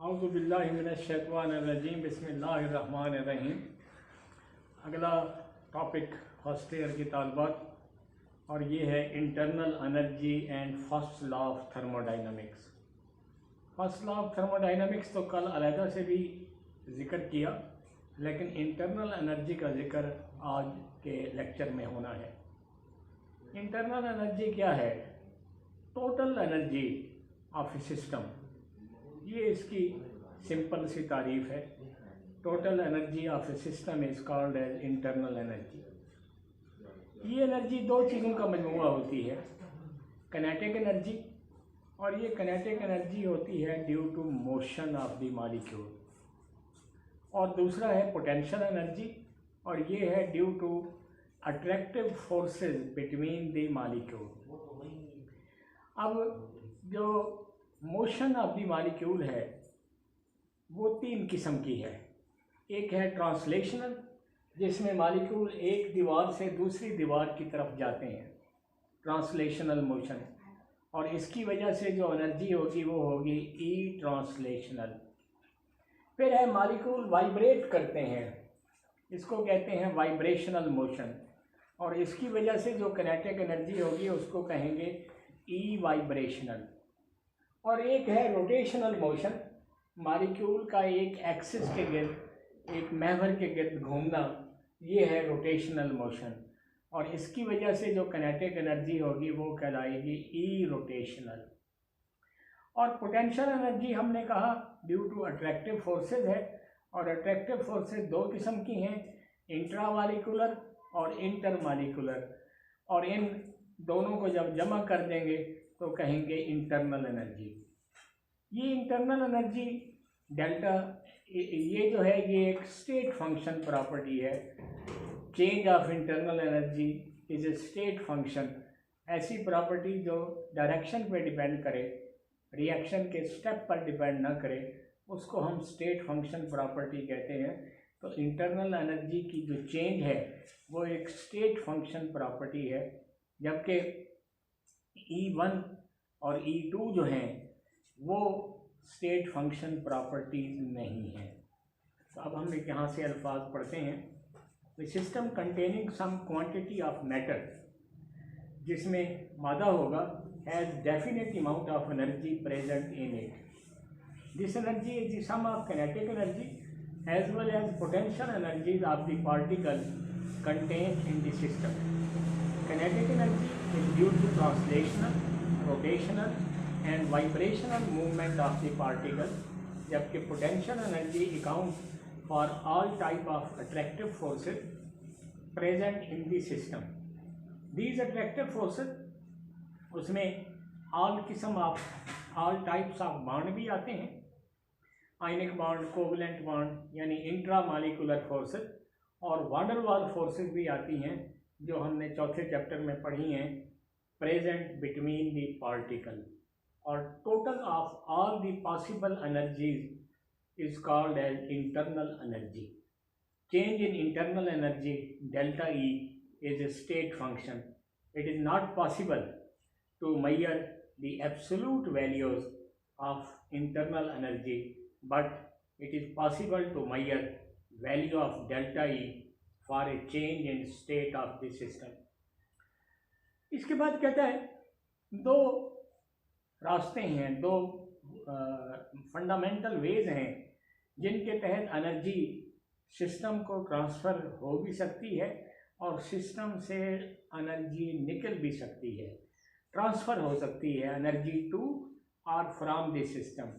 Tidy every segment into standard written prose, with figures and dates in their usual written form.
औज़ुबिल्लाहिमिनश्शैतानिर्रजीम बिस्मिल्लाहिर्रहमानिर्रहीम। अगला topic first year की तालिबात, और ये है internal energy and first law of thermodynamics. First law of thermodynamics तो कल अलहदा से भी ज़िक्र किया, लेकिन इंटरनल एनर्जी का ज़िक्र आज के लेक्चर में होना है। इंटरनल एनर्जी क्या है? Total energy of a system, ये इसकी सिंपल सी तारीफ है। Total energy of a system is called as internal energy. ये एनर्जी दो चीज़ों का मजमूआ होती है, काइनेटिक एनर्जी, और ये काइनेटिक एनर्जी होती है due to motion of the molecule, और दूसरा है पोटेंशियल एनर्जी, और ये है due to attractive forces between the molecule. अब जो मोशन ऑफ द मॉलिक्यूल है वो तीन किस्म की है। एक है ट्रांसलेशनल, जिसमें मॉलिक्यूल एक दीवार से दूसरी दीवार की तरफ जाते हैं, ट्रांसलेशनल मोशन, और इसकी वजह से जो एनर्जी होगी वो होगी ई ट्रांसलेशनल। फिर है मॉलिक्यूल वाइब्रेट करते हैं, इसको कहते हैं वाइब्रेशनल मोशन, और इसकी वजह से जो काइनेटिक एनर्जी होगी उसको कहेंगे ई वाइब्रेशनल। और एक है रोटेशनल मोशन, मॉलिक्यूल का एक एक्सिस के गिर्द, एक महवर के गिर्द घूमना, ये है रोटेशनल मोशन, और इसकी वजह से जो काइनेटिक एनर्जी होगी वो कहलाएगी ई रोटेशनल। और पोटेंशियल एनर्जी हमने कहा ड्यू टू अट्रैक्टिव फोर्सेस है, और अट्रैक्टिव फोर्सेस दो किस्म की हैं, इंट्रामॉलिक्यूलर और इंटरमॉलिक्यूलर, और इन दोनों को जब जमा कर देंगे तो कहेंगे इंटरनल एनर्जी। ये इंटरनल एनर्जी डेल्टा, ये जो है ये एक स्टेट फंक्शन प्रॉपर्टी है। Change of internal energy is a state function. ऐसी प्रॉपर्टी जो डायरेक्शन पे डिपेंड करे, रिएक्शन के स्टेप पर डिपेंड ना करे, उसको हम स्टेट फंक्शन प्रॉपर्टी कहते हैं। तो इंटरनल एनर्जी की जो चेंज है वो एक स्टेट फंक्शन प्रॉपर्टी है, जबकि E1 और E2 जो हैं वो स्टेट फंक्शन प्रॉपर्टीज नहीं हैं। तो अब हम यहाँ से अल्फाज पढ़ते हैं। The system containing some quantity of matter, जिसमें मादा होगा, has definite amount of energy present in it. This energy is the sum of kinetic energy as well as potential energies of the particle contained in the system. Kinetic energy is due to translational, rotational and vibrational movement of the particle, जबकि potential energy account for all type of attractive forces present in the system. These attractive forces, उसमें all किस्म of all types of bond भी आते हैं, ionic bond, covalent bond यानी intramolecular forces, और wander वाल forces भी आती हैं जो हमने चौथे चैप्टर में पढ़ी हैं, प्रेजेंट बिटवीन द पार्टिकल। और total of all the possible energies is called as internal energy. Change in internal energy delta E is a state function. It is not possible to measure the absolute values of internal energy, but it is possible to measure value of delta E for a change in state of the system. इसके बाद कहता है दो रास्ते हैं, दो fundamental veg हैं जिनके तहत एनर्जी सिस्टम को ट्रांसफ़र हो भी सकती है और सिस्टम से एनर्जी निकल भी सकती है, ट्रांसफ़र हो सकती है एनर्जी टू और फ्रॉम द सिस्टम।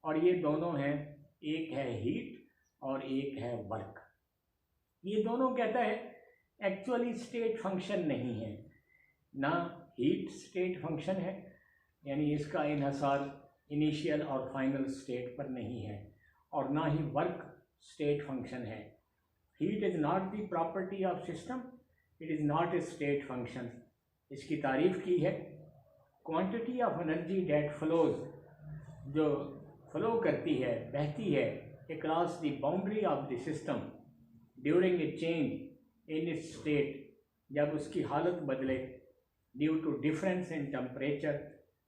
और ये दोनों हैं, एक है हीट और एक है वर्क। ये दोनों कहता है एक्चुअली स्टेट फंक्शन नहीं है, ना हीट स्टेट फंक्शन है, यानी इसका इन्हसार इनिशियल और फाइनल स्टेट पर नहीं है, और ना ही वर्क स्टेट फंक्शन है। Heat is not the property of system, it is not a state function. इसकी तारीफ़ की है, quantity of energy that flows, जो फ्लो करती है, बहती है across the boundary of the system during a change in its state, जब उसकी हालत बदले, due to difference in temperature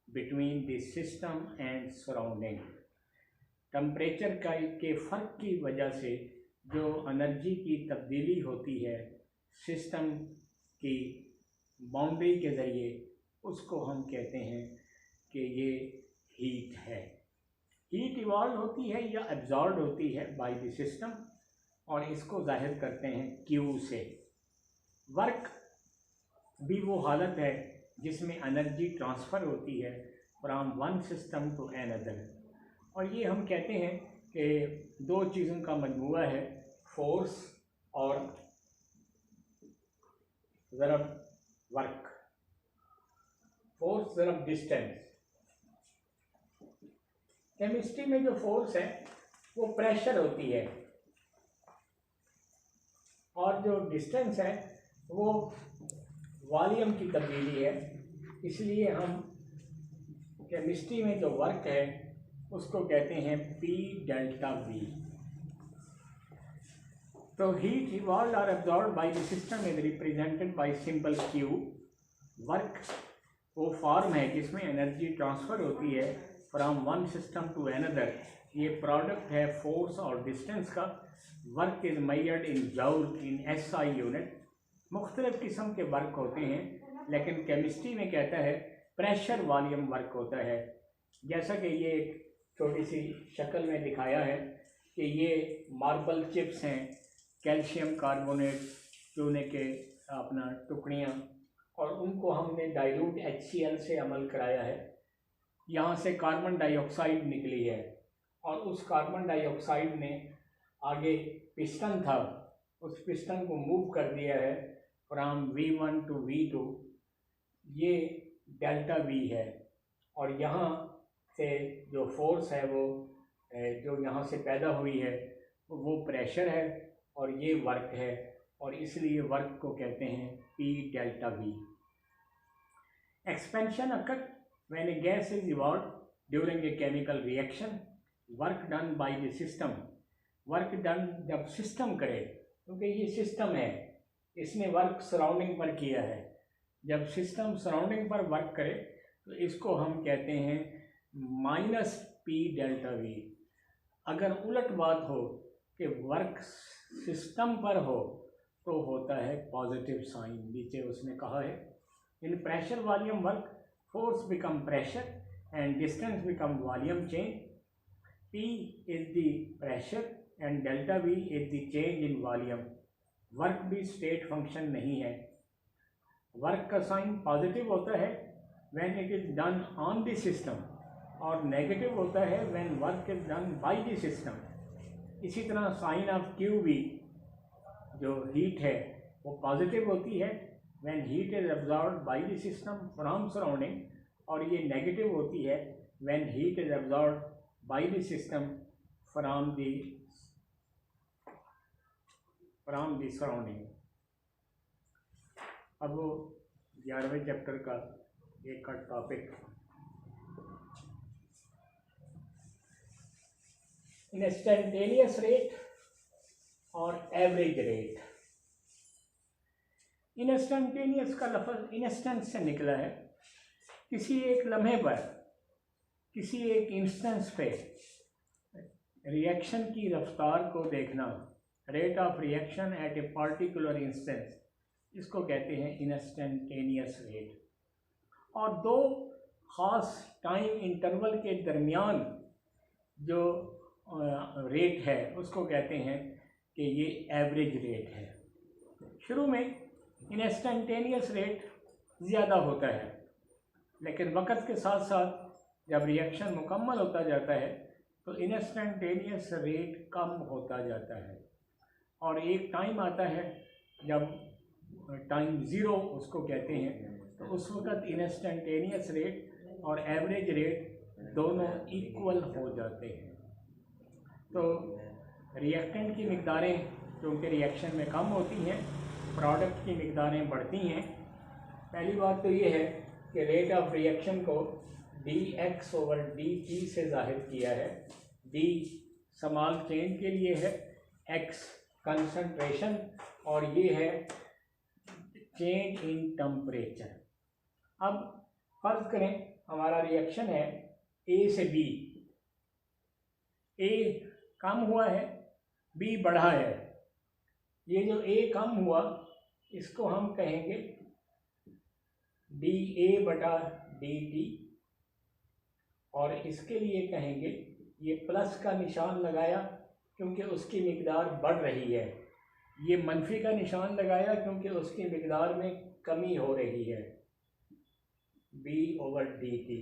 between the system and surrounding. Temperature के फ़र्क की वजह से जो एनर्जी की तब्दीली होती है सिस्टम की बाउंड्री के ज़रिए, उसको हम कहते हैं कि ये हीट है। हीट इवॉल्व होती है या एब्जॉर्ब होती है बाय द सिस्टम, और इसको जाहिर करते हैं क्यू से। वर्क भी वो हालत है जिसमें एनर्जी ट्रांसफ़र होती है from one system to another, और ये हम कहते हैं कि दो चीज़ों का मजमूआ है, फोर्स और ज़रब वर्क। फोर्स ज़रब डिस्टेंस। केमिस्ट्री में जो फोर्स है वो प्रेशर होती है, और जो डिस्टेंस है वो वॉल्यूम की तब्दीली है। इसलिए हम केमिस्ट्री में जो वर्क है उसको कहते हैं पी डेल्टा वी। तो हीट इवॉल्व्ड और absorbed by the system is represented by symbol Q. Work वो फॉर्म है जिसमें एनर्जी ट्रांसफ़र होती है from one system to another. ये प्रोडक्ट है फोर्स और डिस्टेंस का। Work is measured in joule in SI unit. मुख्तलिफ़ किस्म के वर्क होते हैं, लेकिन केमिस्ट्री में कहता है प्रेशर वॉल्यूम वर्क होता है। जैसा कि ये एक छोटी सी शक्ल में दिखाया है कि ये मार्बल चिप्स हैं, कैल्शियम कार्बोनेट चूने के अपना टुकड़ियाँ, और उनको हमने डाइल्यूट HCl से अमल कराया है। यहाँ से कार्बन डाइऑक्साइड निकली है, और उस कार्बन डाइऑक्साइड ने आगे पिस्टन था, उस पिस्टन को मूव कर दिया है फ्राम V1 टू V2। ये डेल्टा V है, और यहाँ से जो फोर्स है वो जो यहाँ से पैदा हुई है वो प्रेशर है, और ये वर्क है, और इसलिए वर्क को कहते हैं P delta V। Expansion occur when A gas is evolved during a chemical reaction. Work done by the system. Work done जब सिस्टम करे, क्योंकि ये सिस्टम है, इसने वर्क सराउंडिंग पर किया है। जब सिस्टम सराउंडिंग पर वर्क करे तो इसको हम कहते हैं माइनस P डेल्टा V। अगर उलट बात हो कि वर्क सिस्टम पर हो तो होता है पॉजिटिव साइन। नीचे उसने कहा है इन pressure volume work force become pressure and distance become volume change. P is the pressure and delta V is the change in volume. Work भी स्टेट फंक्शन नहीं है। वर्क का साइन पॉजिटिव होता है when it is done on the system, और negative होता है when work is done by the system. इसी तरह साइन ऑफ QV जो हीट है वो पॉजिटिव होती है when heat is absorbed by the system from surrounding, और ये नेगेटिव होती है when heat is absorbed by the system from the surrounding. अब वो 11वें चैप्टर का एक का टॉपिक इंस्टेंटेनियस रेट और एवरेज रेट। इंस्टेंटेनियस का लफ्ज़ इंस्टेंट से निकला है। किसी एक लम्हे पर, किसी एक इंस्टेंस पे रिएक्शन की रफ्तार को देखना, rate of reaction at a particular instance, इसको कहते हैं इंस्टेंटेनियस रेट। और दो ख़ास टाइम इंटरवल के दरमियान जो रेट है उसको कहते हैं कि ये एवरेज रेट है। शुरू में इंस्टेंटेनियस रेट ज़्यादा होता है, लेकिन वक्त के साथ साथ जब रिएक्शन मुकम्मल होता जाता है तो इंस्टेंटेनियस रेट कम होता जाता है, और एक टाइम आता है जब टाइम ज़ीरो उसको कहते हैं, तो उस वक़्त इंस्टेंटेनियस रेट और एवरेज रेट दोनों इक्वल हो जाते हैं। तो रिएक्टेंट की मकदारें क्योंकि रिएक्शन में कम होती हैं, प्रोडक्ट की मकदारें बढ़ती हैं। पहली बात तो ये है कि रेट ऑफ रिएक्शन को dx/dt से ज़ाहिर किया है। d स्मॉल चेंज के लिए है, x कंसंट्रेशन, और ये है चेंज इन टेम्परेचर। अब फर्ज करें हमारा रिएक्शन है A से B, ए कम हुआ है, बी बढ़ा है। ये जो ए कम हुआ इसको हम कहेंगे डी ए बटा डी टी, और इसके लिए कहेंगे, ये प्लस का निशान लगाया क्योंकि उसकी मिकदार बढ़ रही है, ये मनफी का निशान लगाया क्योंकि उसकी मिकदार में कमी हो रही है, बी ओवर डी टी,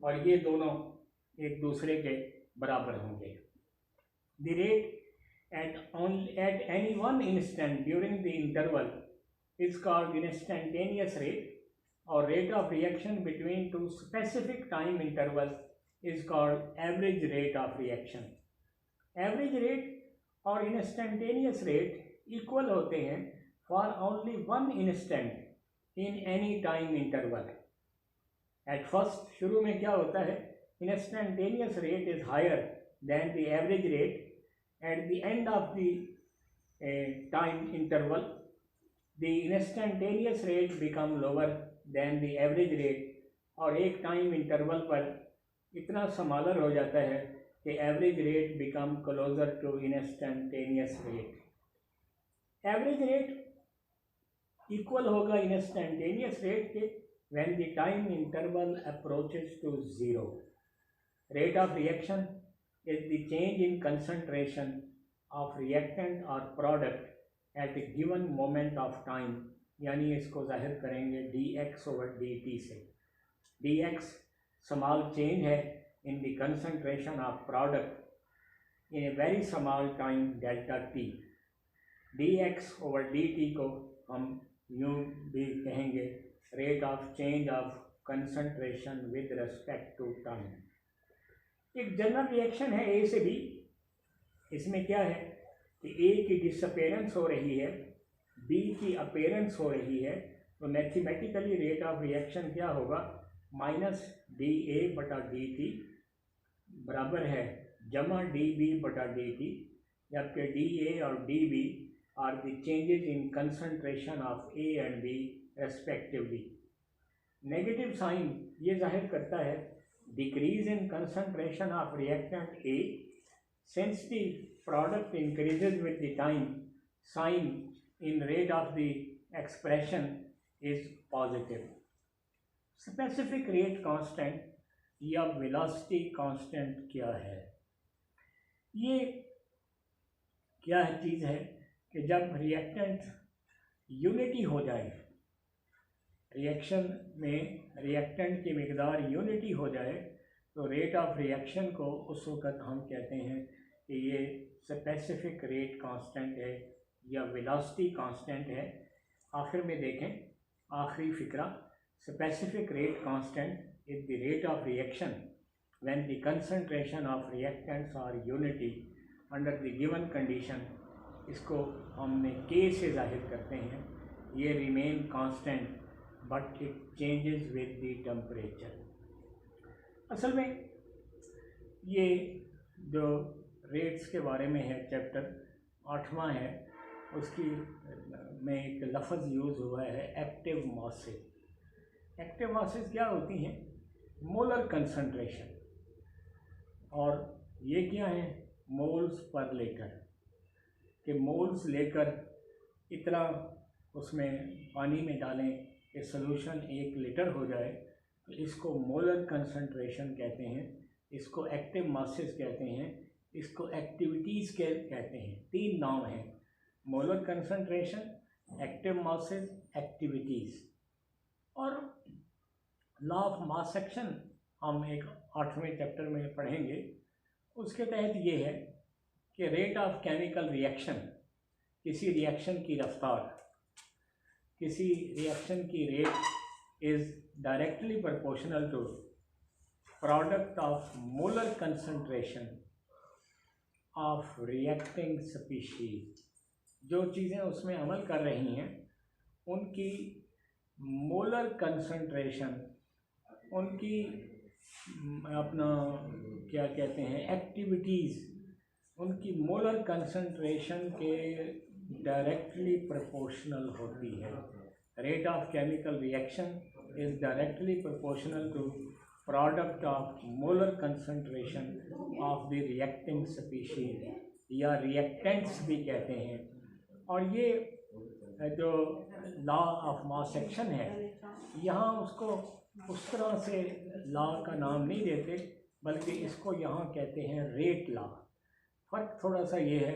और ये दोनों एक दूसरे के बराबर होंगे। The rate at any one instant during the interval is called instantaneous rate, or rate of reaction between two specific time intervals is called average rate of reaction. Average rate और instantaneous rate equal होते हैं for only one instant in any time interval. At first, शुरू में क्या होता है, instantaneous rate is higher than the average rate. At the end of the time interval, the instantaneous rate become lower than the average rate, और एक time interval पर इतना smaller हो जाता है कि average rate become closer to instantaneous rate. Average rate equal होगा instantaneous rate के when the time interval approaches to zero. Rate of reaction is the change in concentration of reactant or product at a given moment of time, यानी इसको जाहिर करेंगे dx over dt से। dx small change है in the concentration of product in a very small time delta t। dx over dt को हम यूँ भी कहेंगे rate of change of concentration with respect to time। एक जनरल रिएक्शन है ए से बी, इसमें क्या है कि ए की डिसअपेरेंस हो रही है, बी की अपेरेंस हो रही है, तो मैथमेटिकली रेट ऑफ रिएक्शन क्या होगा, माइनस डी ए बटा डी टी बराबर है जमा डी बी बटा डी टी, जबकि डी ए और D B are the changes in concentration of A and B respectively. Negative sign ये जाहिर करता है decrease in concentration of reactant A. Since the product increases with the time, sign in rate of the expression is positive. Specific rate constant या velocity constant क्या है? ये क्या चीज़ है कि जब रिएक्टेंट यूनिटी हो जाए, रिएक्शन में रिएक्टेंट की मिकदार यूनिटी हो जाए, तो रेट ऑफ रिएक्शन को उस वक़्त हम कहते हैं कि ये स्पेसिफिक रेट कांस्टेंट है या वेलोसिटी कांस्टेंट है। आखिर में देखें आखिरी फिक्रा, specific rate constant is the rate of reaction when the concentration of reactants are unity under the given condition. इसको हमने के से जाहिर करते हैं, ये remain constant but it changes with the temperature. असल में ये जो रेट्स के बारे में है चैप्टर 8वां है, उसकी में एक लफ्ज़ यूज़ हुआ है एक्टिव मासेस। एक्टिव मासेस क्या होती हैं, मोलर कंसंट्रेशन, और ये क्या है, मोल्स पर लीटर, कि मोल्स लेकर इतना उसमें पानी में डालें कि सॉल्यूशन 1 लीटर हो जाए, तो इसको मोलर कंसंट्रेशन कहते हैं, इसको एक्टिव मासेस कहते हैं, इसको एक्टिविटीज़ कहते हैं। 3 नाम हैं, molar concentration, active masses, activities. और लॉ ऑफ मास सेक्शन हम एक 8वें चैप्टर में पढ़ेंगे। उसके तहत ये है कि रेट ऑफ केमिकल रिएक्शन, किसी रिएक्शन की रफ्तार, किसी रिएक्शन की rate is directly proportional to product of molar concentration of reacting species. जो चीज़ें उसमें अमल कर रही हैं उनकी मोलर कंसंट्रेशन, उनकी अपना क्या कहते हैं एक्टिविटीज़, उनकी मोलर कंसंट्रेशन के डायरेक्टली प्रोपोर्शनल होती है। Rate of chemical reaction is directly proportional to product of molar concentration of the reacting species या रिएक्टेंट्स भी कहते हैं। और ये जो लॉ ऑफ मास एक्शन है, यहाँ उसको उस तरह से लॉ का नाम नहीं देते, बल्कि इसको यहाँ कहते हैं रेट लॉ। फ़र्क थोड़ा सा ये है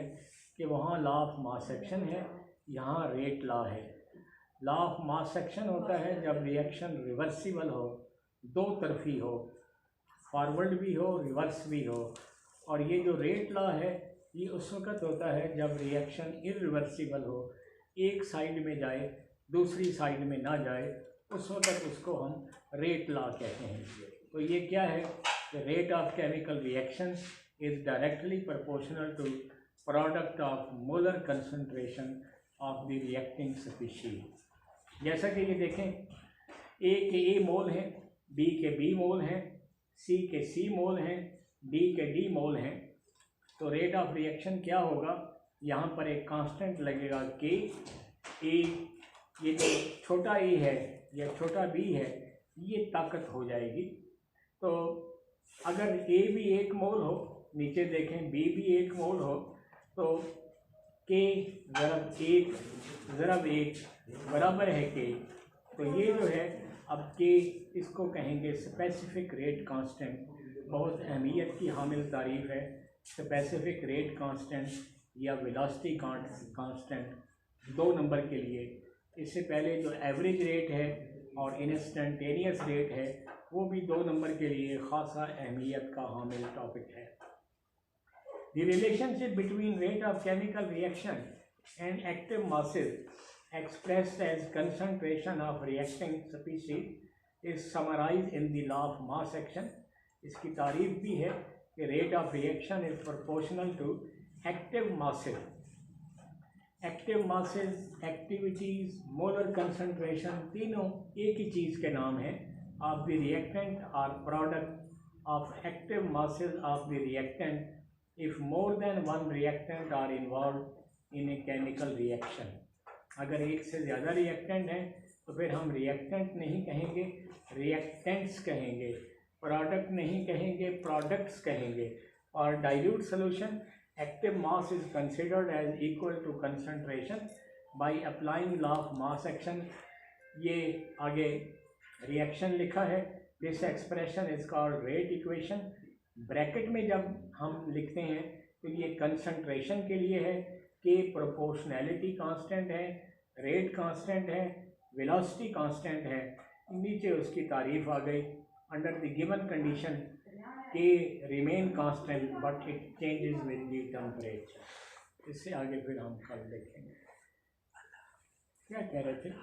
कि वहाँ लॉ ऑफ मास एक्शन है, यहाँ रेट लॉ है। लॉ ऑफ मास एक्शन होता है जब रिएक्शन रिवर्सिबल हो, दो तरफी हो, फॉरवर्ड भी हो रिवर्स भी हो। और ये जो रेट लॉ है ये उस वक़्त होता है जब रिएक्शन इरिवर्सिबल हो, एक साइड में जाए दूसरी साइड में ना जाए, उस वक़्त उसको हम रेट लॉ कहते हैं। तो ये क्या है कि rate of chemical reaction is directly proportional to product of molar concentration of the reacting species. जैसा कि ये देखें, ए के ए मोल हैं, बी के बी मोल हैं, सी के सी मोल हैं, डी के डी मोल हैं। तो रेट ऑफ रिएक्शन क्या होगा, यहाँ पर एक कांस्टेंट लगेगा के। ए, ये जो छोटा ए है या छोटा बी है, ये ताकत हो जाएगी। तो अगर ए भी एक मोल हो, नीचे देखें बी भी एक मोल हो, तो के ज़रब एक बराबर है के। तो ये जो है अब के, इसको कहेंगे स्पेसिफिक रेट कांस्टेंट। बहुत अहमियत की हामिल तारीफ़ है स्पेसिफिक रेट कांस्टेंट या वेलोसिटी कांस्टेंट 2 नंबर के लिए। इससे पहले जो एवरेज रेट है और इंस्टेंटेनियस रेट है, वो भी 2 नंबर के लिए ख़ासा अहमियत का हामिल टॉपिक है। The relationship between rate of chemical reaction and active masses expressed as concentration of reacting species is summarized in the law of mass action। इसकी तारीफ भी है कि rate of reaction is proportional to active masses। Active masses, activities, molar concentration, तीनों एक ही चीज़ के नाम हैं। of the reactant or product of active masses of the reactant if more than one reactant are involved in a chemical reaction। अगर एक से ज़्यादा reactant हैं तो फिर हम रिएक्टेंट नहीं कहेंगे, रिएक्टेंट्स कहेंगे। प्रोडक्ट नहीं कहेंगे, प्रोडक्ट्स कहेंगे। और dilute solution active mass is considered as equal to concentration by applying law of mass action. ये आगे रिएक्शन लिखा है, this expression is called rate equation. Bracket में जब हम लिखते हैं तो ये कंसंट्रेशन के लिए है, के प्रोपोर्शनैलिटी कांस्टेंट है, रेट कांस्टेंट है, वेलोसिटी कांस्टेंट है। नीचे उसकी तारीफ आ गई, अंडर द गिवन कंडीशन के remain constant but it changes with the temperature. इससे आगे फिर हम कल देखेंगे। क्या कह रहे थे?